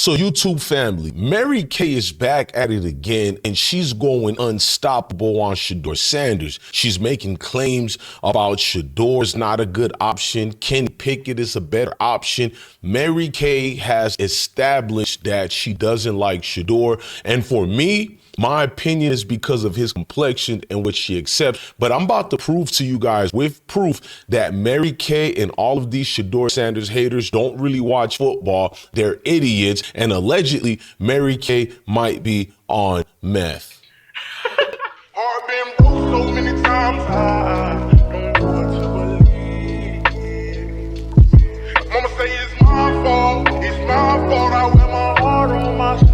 So YouTube family, Mary Kay is back at it again, and she's going unstoppable on Shedeur Sanders. She's making claims about Shadore's not a good option. Kenny Pickett is a better option. Mary Kay has established that she doesn't like Shedeur, and for me, my opinion is because of his complexion and what she accepts. But I'm about to prove to you guys with proof that Mary Kay and all of these Shedeur Sanders haters don't really watch football. They're idiots. And allegedly, Mary Kay might be on meth. I've been broke so many times, I don't know what to believe. Mama say it's my fault, I wear my heart on my sleeve.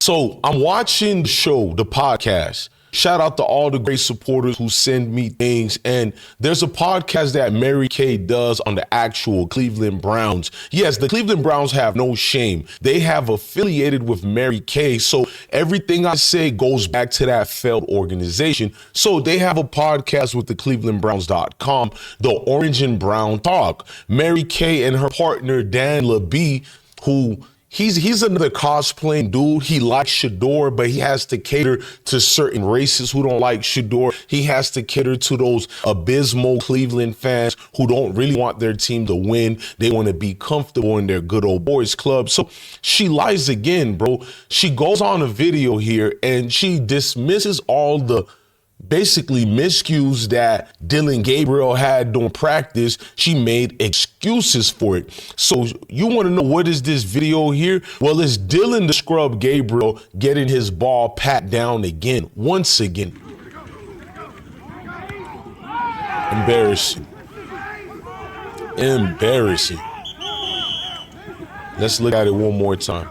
So I'm watching the show, the podcast. Shout out to all the great supporters who send me things. And there's a podcast that Mary Kay does on the actual Cleveland Browns. Yes, the Cleveland Browns have no shame. They have affiliated with Mary Kay. So everything I say goes back to that failed organization. So they have a podcast with the clevelandbrowns.com, the Orange and Brown Talk. Mary Kay and her partner, Dan LaBee, who He's another cosplaying dude. He likes Shadore, but he has to cater to certain races who don't like Shadore. He has to cater to those abysmal Cleveland fans who don't really want their team to win. They want to be comfortable in their good old boys club. So she lies again, bro. She goes on a video here and she dismisses all the basically miscues that Dillon Gabriel had during practice. She made excuses for it. So you want to know what is this video here? Well, it's Dillon the Scrub Gabriel getting his ball pat down again, once again. Embarrassing. Embarrassing. Let's look at it one more time.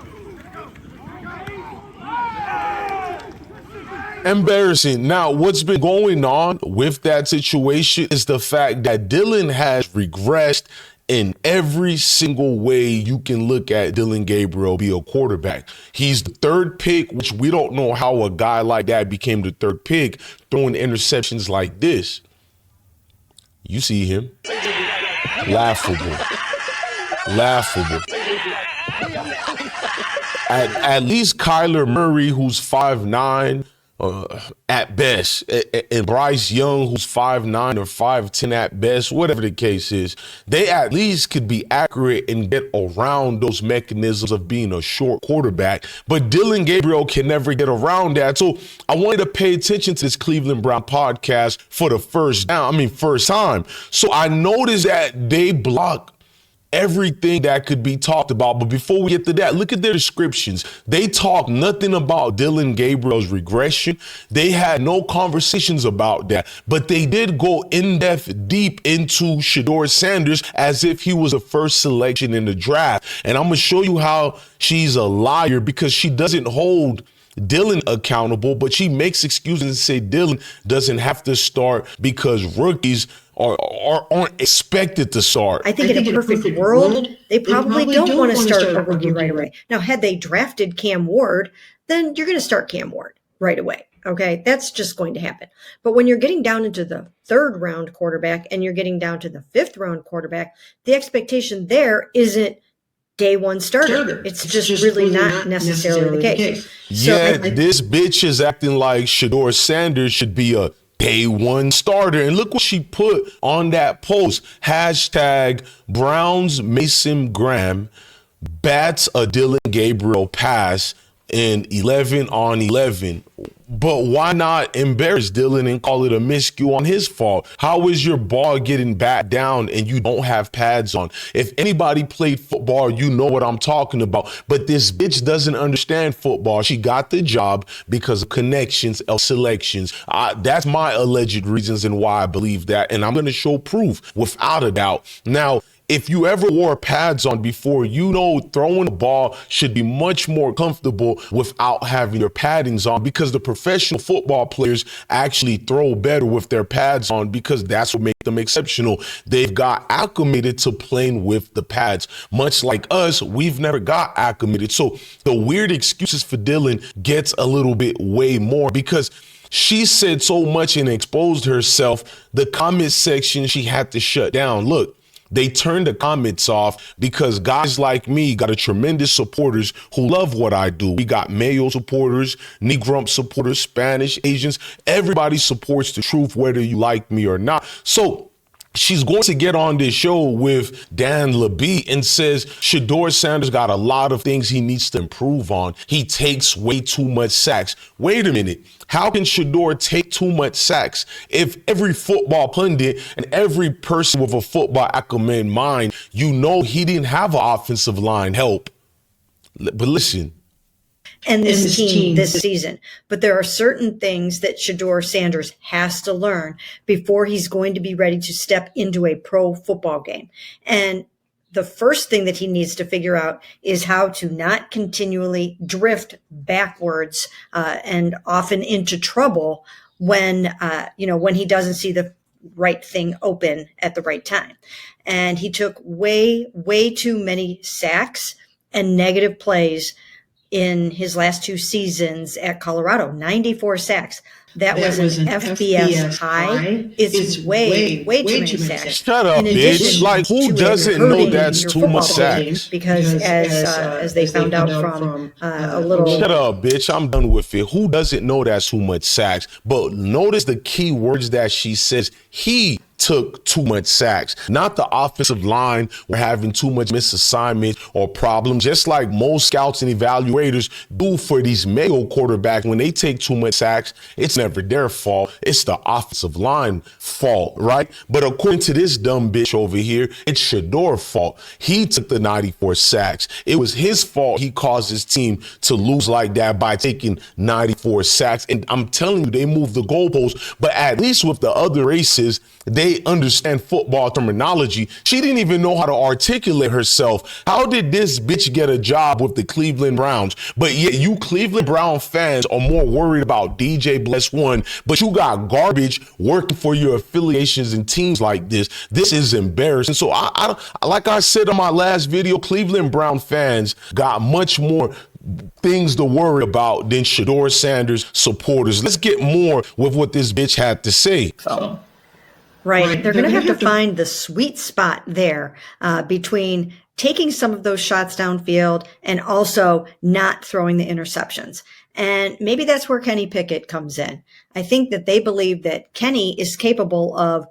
Embarrassing. Now, what's been going on with that situation is the fact that Dillon has regressed in every single way you can look at Dillon Gabriel be a quarterback. He's the third pick, which we don't know how a guy like that became the third pick, throwing interceptions like this. You see him. Laughable. Laughable. At least Kyler Murray, who's 5'9", at best, and Bryce Young, who's 5'9" or 5'10" at best, whatever the case is, they at least could be accurate and get around those mechanisms of being a short quarterback. But Dillon Gabriel can never get around that. So I wanted to pay attention to this Cleveland Brown podcast for the first time. So I noticed that they block everything that could be talked about. But before we get to that, look at their descriptions. They talk nothing about Dillon Gabriel's regression. They had no conversations about that, but they did go in-depth deep into Shedeur Sanders as if he was a first selection in the draft. And I'm going to show you how she's a liar, because she doesn't hold Dillon accountable, but she makes excuses and say Dillon doesn't have to start because rookies aren't expected to start. I think in a perfect world, they probably don't want to start a rookie right away. Now, had they drafted Cam Ward, then you're going to start Cam Ward right away. Okay, that's just going to happen. But when you're getting down into the third round quarterback and you're getting down to the fifth round quarterback, the expectation there isn't day one starter. It's just really not necessarily the case. Yeah, this bitch is acting like Shedeur Sanders should be a day one starter. And look what she put on that post. Hashtag Browns Mason Graham bats a Dillon Gabriel pass in 11 on 11. But why not embarrass Dillon and call it a miscue on his fault? How is your ball getting bat down and you don't have pads on? If anybody played football, you know what I'm talking about. But this bitch doesn't understand football. She got the job because of connections of selections. That's my alleged reasons and why I believe that. And I'm going to show proof without a doubt. Now, if you ever wore pads on before, you know throwing the ball should be much more comfortable without having your paddings on, because the professional football players actually throw better with their pads on, because that's what makes them exceptional. They've got acclimated to playing with the pads. Much like us, we've never got acclimated. So the weird excuses for Dillon gets a little bit way more, because She said so much and exposed herself. The comment section she had to shut down. Look, they turned the comments off because guys like me got a tremendous supporters who love what I do. We got Mayo supporters, Negro supporters, Spanish, Asians. Everybody supports the truth, whether you like me or not. So she's going to get on this show with Dan Labie and says Shedeur Sanders got a lot of things he needs to improve on. He takes way too much sacks. Wait a minute. How can Shedeur take too much sacks if every football pundit and every person with a football acumen in mind, you know he didn't have an offensive line help? But listen. And this team this season. But there are certain things that Shedeur Sanders has to learn before he's going to be ready to step into a pro football game. And the first thing that he needs to figure out is how to not continually drift backwards and often into trouble when he doesn't see the right thing open at the right time. And he took way too many sacks and negative plays in his last 2 seasons at Colorado. 94 sacks. That was an FBS high. It's way too many sacks. Shut up, bitch. Like, who doesn't know that's too much sacks? Because as they found out from a little... Shut up, bitch. I'm done with it. Who doesn't know that's too much sacks? But notice the key words that she says. He took too much sacks, not the offensive line were having too much misassignment or problems, just like most scouts and evaluators do for these Mayo quarterbacks. When they take too much sacks, it's never their fault. It's the offensive line fault, right? But according to this dumb bitch over here, it's Shedeur's fault. He took the 94 sacks. It was his fault he caused his team to lose like that by taking 94 sacks. And I'm telling you, they moved the goalposts. But at least with the other races, they understand football terminology. She didn't even know how to articulate herself. How did this bitch get a job with the Cleveland Browns? But yet you Cleveland Brown fans are more worried about DJ Bless One, but you got garbage working for your affiliations and teams like this. This is embarrassing. So I like I said on my last video, Cleveland Brown fans got much more things to worry about than Shedeur Sanders supporters. Let's get more with what this bitch had to say. Right. They're going to have to find the sweet spot there between taking some of those shots downfield and also not throwing the interceptions. And maybe that's where Kenny Pickett comes in. I think that they believe that Kenny is capable of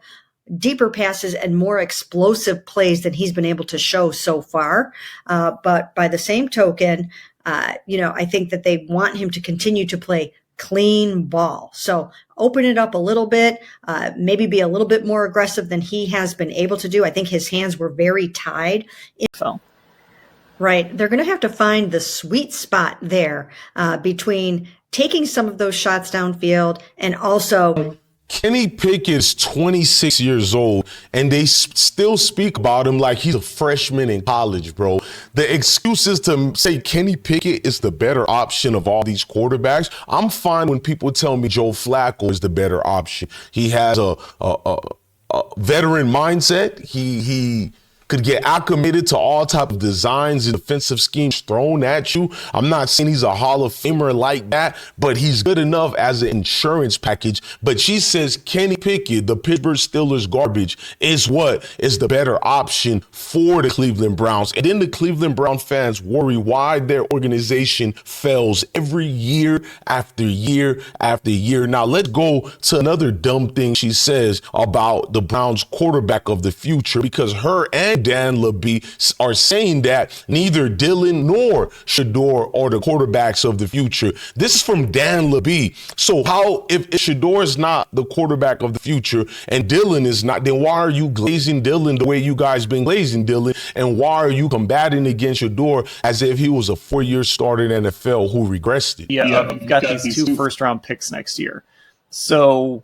deeper passes and more explosive plays than he's been able to show so far. But by the same token, I think that they want him to continue to play clean ball. So open it up a little bit, maybe be a little bit more aggressive than he has been able to do. I think his hands were very tied. Right. They're going to have to find the sweet spot there between taking some of those shots downfield and also... Kenny Pickett is 26 years old, and they still speak about him like he's a freshman in college, bro. The excuses to say Kenny Pickett is the better option of all these quarterbacks, I'm fine when people tell me Joe Flacco is the better option. He has a veteran mindset. He could get acclimated to all type of designs and defensive schemes thrown at you. I'm not saying he's a Hall of Famer like that, but he's good enough as an insurance package. But she says Kenny Pickett, the Pittsburgh Steelers garbage, is the better option for the Cleveland Browns. And then the Cleveland Brown fans worry why their organization fails every year after year after year. Now let's go to another dumb thing she says about the Browns quarterback of the future, because her and Dan Labie are saying that neither Dillon nor Shedeur are the quarterbacks of the future. This is from Dan Labie. So how, if Shedeur is not the quarterback of the future and Dillon is not, then why are you glazing Dillon the way you guys been glazing Dillon? And why are you combating against Shedeur as if he was a 4-year starter in NFL who regressed it? Yeah, you've got these 2 first-round picks next year. So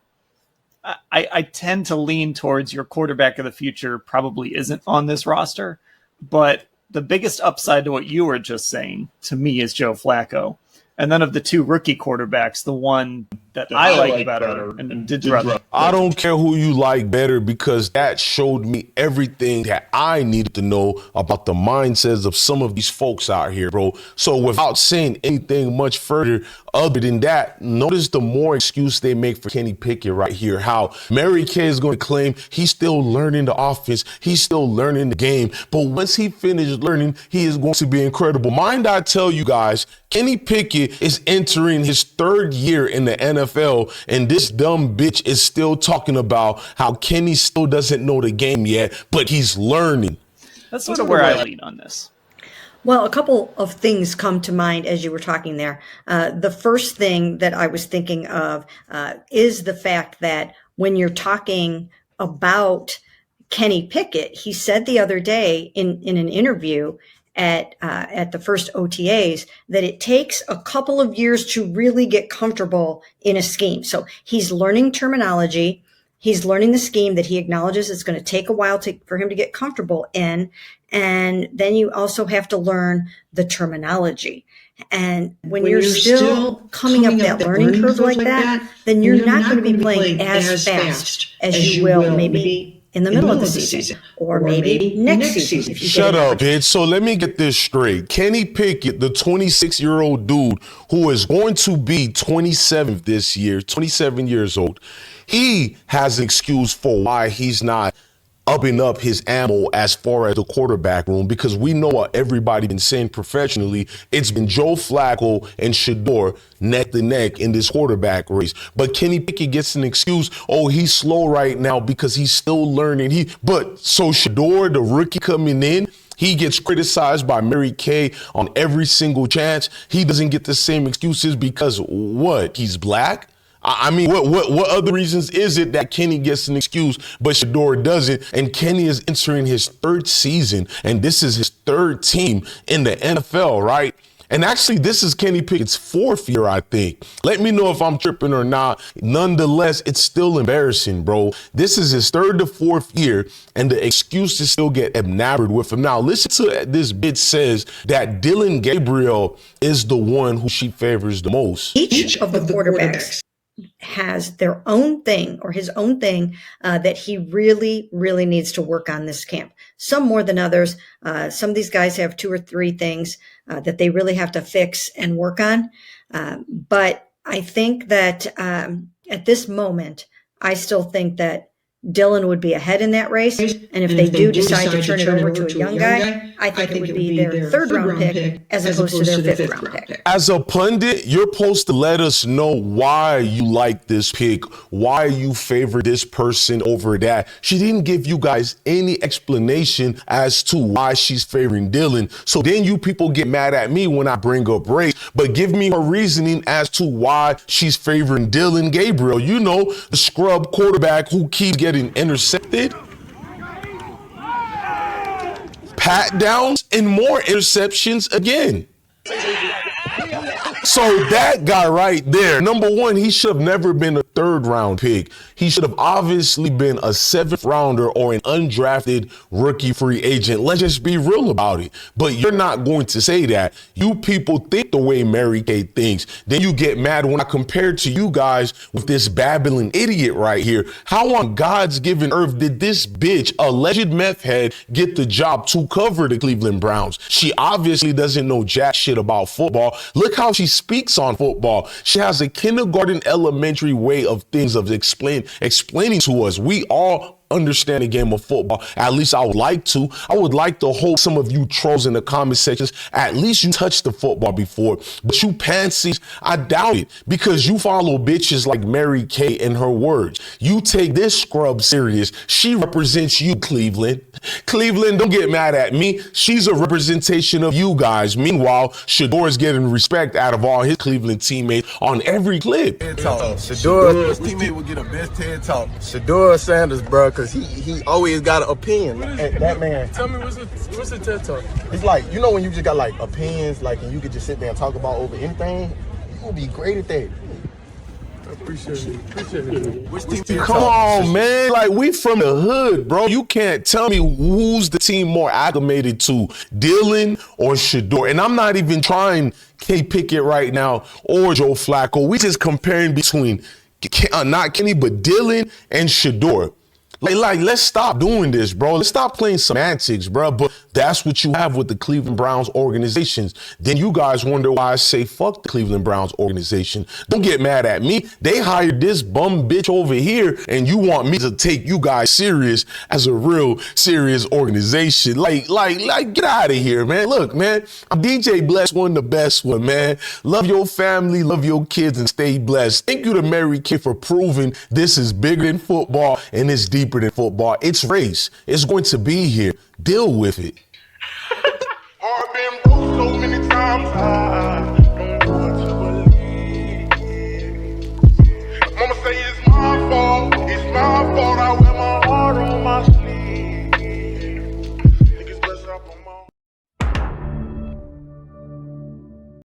I tend to lean towards your quarterback of the future probably isn't on this roster, but the biggest upside to what you were just saying to me is Joe Flacco. And then of the two rookie quarterbacks, the one that I like better and did rather. I don't care who you like better because that showed me everything that I needed to know about the mindsets of some of these folks out here, bro. So without saying anything much further other than that, notice the more excuse they make for Kenny Pickett right here, how Mary Kay is going to claim he's still learning the offense, he's still learning the game, but once he finishes learning, he is going to be incredible. Mind I tell you guys, Kenny Pickett is entering his third year in the NFL, and this dumb bitch is still talking about how Kenny still doesn't know the game yet, but he's learning. That's sort of where I lean on this. Well, a couple of things come to mind as you were talking there. The first thing that I was thinking of is the fact that when you're talking about Kenny Pickett, he said the other day in an interview at the first OTAs that it takes a couple of years to really get comfortable in a scheme. So he's learning terminology. He's learning the scheme that he acknowledges it's going to take a while for him to get comfortable in. And then you also have to learn the terminology. And when you're still coming up that learning curve like that, then you're not going to be playing as fast as you will maybe in the middle of the season or maybe next season. Shut up, bitch. So let me get this straight. Kenny Pickett, the 26-year-old dude who is going to be 27 this year, 27 years old, he has an excuse for why he's not upping up his ammo as far as the quarterback room, because we know what everybody been saying professionally. It's been Joe Flacco and Shedeur neck to neck in this quarterback race. But Kenny Pickett gets an excuse. Oh, he's slow right now because he's still learning. But so Shedeur, the rookie coming in, he gets criticized by Mary Kay on every single chance. He doesn't get the same excuses because what? He's black? I mean, what other reasons is it that Kenny gets an excuse, but Shedeur doesn't? And Kenny is entering his third season, and this is his third team in the NFL, right? And actually, this is Kenny Pickett's fourth year, I think. Let me know if I'm tripping or not. Nonetheless, it's still embarrassing, bro. This is his third to fourth year, and the excuses still get enamored with him. Now, listen to this bitch says that Dillon Gabriel is the one who she favors the most. Each of the quarterbacks has their own thing or his own thing that he really, really needs to work on this camp. Some more than others. Some of these guys have 2 or 3 things that they really have to fix and work on. But I think that at this moment, I still think that Dillon would be ahead in that race. And if they do decide to turn it over to a young guy, I think it would be their third round pick as opposed to their fifth round pick. As a pundit, you're supposed to let us know why you like this pick, why you favor this person over that. She didn't give you guys any explanation as to why she's favoring Dillon. So then you people get mad at me when I bring up race, but give me her reasoning as to why she's favoring Dillon Gabriel. You know, the scrub quarterback who keeps getting intercepted, pat downs, and more interceptions again. So that guy right there, number one, he should have never been a third round pick. He should have obviously been a 7th rounder or an undrafted rookie free agent. Let's just be real about it. But you're not going to say that. You people think the way Mary Kay thinks. Then you get mad when I compare to you guys with this babbling idiot right here. How on God's given earth did this bitch, alleged meth head, get the job to cover the Cleveland Browns? She obviously doesn't know jack shit about football. Look how she speaks on football. She has a kindergarten, elementary way of things of explaining to us. We all understand the game of football. At least I would like to. I would like to hope some of you trolls in the comment sections, at least you touched the football before. But you pansies, I doubt it, because you follow bitches like Mary Kay and her words. You take this scrub serious. She represents you, Cleveland. Cleveland, don't get mad at me. She's a representation of you guys. Meanwhile, Shadore is getting respect out of all his Cleveland teammates on every clip. Shadore's teammate will get a best TED talk. Shedeur Sanders, bro, because he always got an opinion. That man. Tell me, what's the TED talk? It's like, you know when you just got like opinions, like, and you could just sit there and talk about over anything? You will be great at that. Appreciate it. Which team you Come on, man. Like, we from the hood, bro. You can't tell me who's the team more acclimated to, Dillon or Shedeur. And I'm not even trying Pickett right now or Joe Flacco. We just comparing between not Kenny, but Dillon and Shadore. Like, let's stop doing this, bro. Let's stop playing semantics, bro. But that's what you have with the Cleveland Browns organizations. Then you guys wonder why I say fuck the Cleveland Browns organization. Don't get mad at me. They hired this bum bitch over here, and you want me to take you guys serious as a real serious organization. Like, get out of here, man. Look, man, I'm DJ Bless, one of the best one, man. Love your family, love your kids, and stay blessed. Thank you to Mary Kay for proving this is bigger than football and it's deeper than football. It's race. It's going to be here. Deal with it. I've been broke so many times.